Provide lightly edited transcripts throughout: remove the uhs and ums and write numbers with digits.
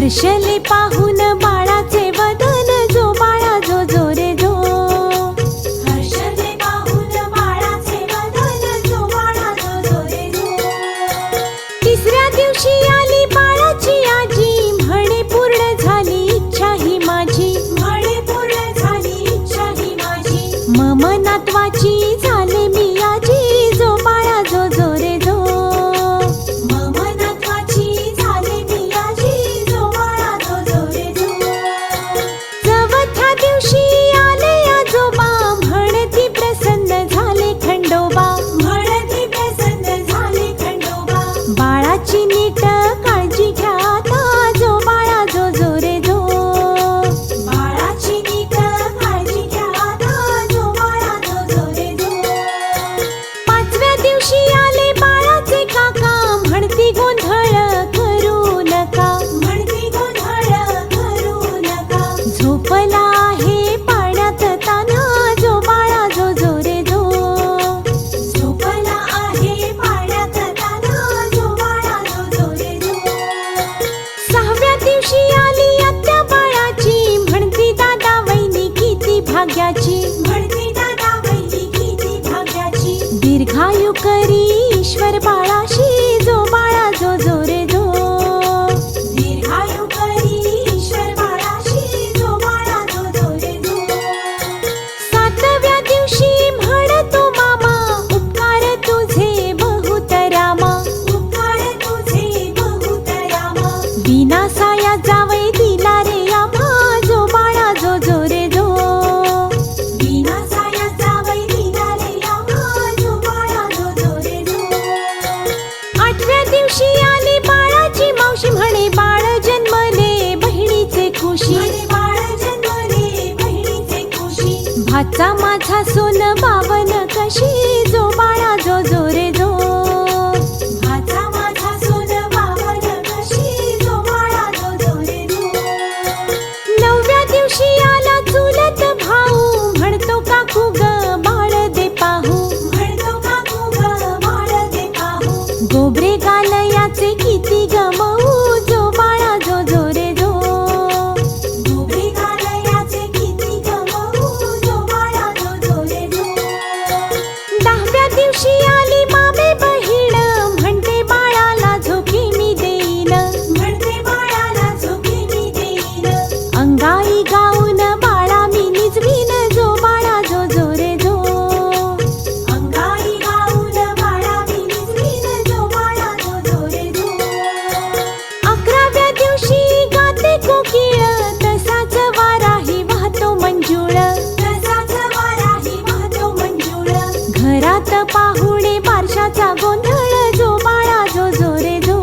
हर्षले पाहून बाळाचे वदन, जो बाळा जो जो रे जो. हर्षले पाहून बाळाचे वदन, जो बाळा जो जो रे जो. तिसऱ्या दिवशी आली बाळाची आजी, म्हणे पूर्ण झाली इच्छा ही माझी. म्हणे पूर्ण झाली इच्छा ही माझी. मम नातवाची झाले मी आजी, जो बाळा जो जो रे जो. मम नातवाची झाले मी आजी, जो बाळा जो जो रे जो. चौथ्या दिवशी आले आजोबा, म्हणती प्रसन्न झाले खंडोबा. म्हणती प्रसन्न झाले खंडोबा. बाळाची नीट काळजी घ्या आता, जो बाळा जो जो रे जो. बाळाची नीट काळजी घ्या आता, जो बाळा जो जो रे जो. पाचव्या दिवशी आले बाळाचे काका, म्हणती गोंधळ करू नका. म्हणती गोंधळ करू नका. झोपला आहे पाण्यात ताना, जो बाळा जो जो रे जो. झोपला आहे पाण्यात ताना, जो बाळा जो जो रे जो. सहाव्या दिवशी आली आत्या बाळाची, म्हणती दादा वहिनी किती भाग्याची. म्हणती दादा वहिनी किती भाग्याची. दीर्घायु करी ईश्वर बाळाशी, जो बाळा जो जो रे जो. दीर्घायु करी ईश्वर बाळाशी, जो बाळा जो जो रे जो. सातव्या दिवशी म्हणतो मामा, उपकार तुझे बहुत रामा. उपकार तुझे बहुत रामा. विनासाया जावई दिला रे आम्हा, जो बाळा जो जो रे जो. विनासाया जावई दिला रे आम्हा, जो बाळा जो जो रे जो. आठव्या दिवशी आली बाळाची मावशी, म्हणे बाळ जन्मले बहिणीचे खुशी. बाळ जन्मले बहिणीचे खुशी. भाचा माझा सोन बावन कशी, जो बाळा जो जो रे जो. भाचा माझा सोन बावन कशी, जो बाळा जो जो रे जो. नवव्या दिवशी आला चुलत भाऊ, म्हणतो काकू ग बाळ दे पाहू. म्हणतो काकू ग बाळ दे पाहू. गोबरे गाल याचे किती गमवू, जो बाळा जो जो रे जो. गोबरे गाल याचे किती गमवू, जो बाळा जो जो रे जो. दहाव्या दिवशी आली मामे बहीण, म्हणते बाळाला झोके मी देईन. म्हणते बाळाला झोके मी देईन. अंगाई गाऊन बाळा मी निजवीन, जो बाळा जो जो रे जो. अंगाई गाऊन बाळा मी निजवीन, जो बाळा जो जो रे जो. अकराव्या दिवशी गाते कोकिळ, तसाच वाराही वाहतो मंजुळ. तसाच वाराही वाहतो मंजुळ. घरात पाहुणे बारशाचा गोंधळ, जो बाळा जो जो रे जो.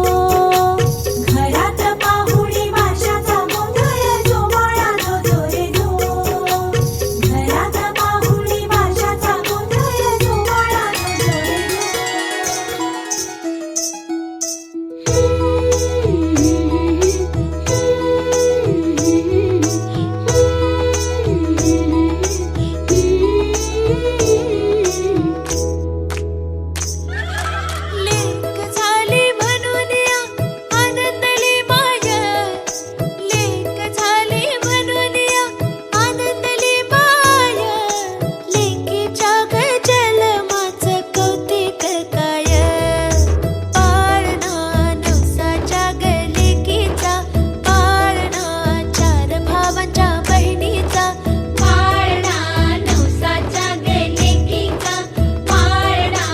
घरात पाहुणे बारशाचा गोंधळ, जो बाळा जो जो रे जो. घरात पाहुणे बारशाचा गोंधळ, जो बाळा जो जो रे लेक झाली म्हणून या आनंदली माया. लेक झाली म्हणून या आनंदली माया. लेकीच्या गजलमाचं कौतिक काय. पाळणा नवसाच्या लेकीचा, पाळणा चार भावांच्या बहिणीचा. पाळणा नवसाच्या लेकीचा, पाळणा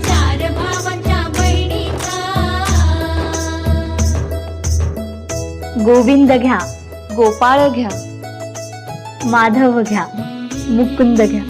चार भावांच्या बहिणीचा. गोविंद घ्या, गोपाळ घ्या, माधव घ्या, मुकुंद घ्या.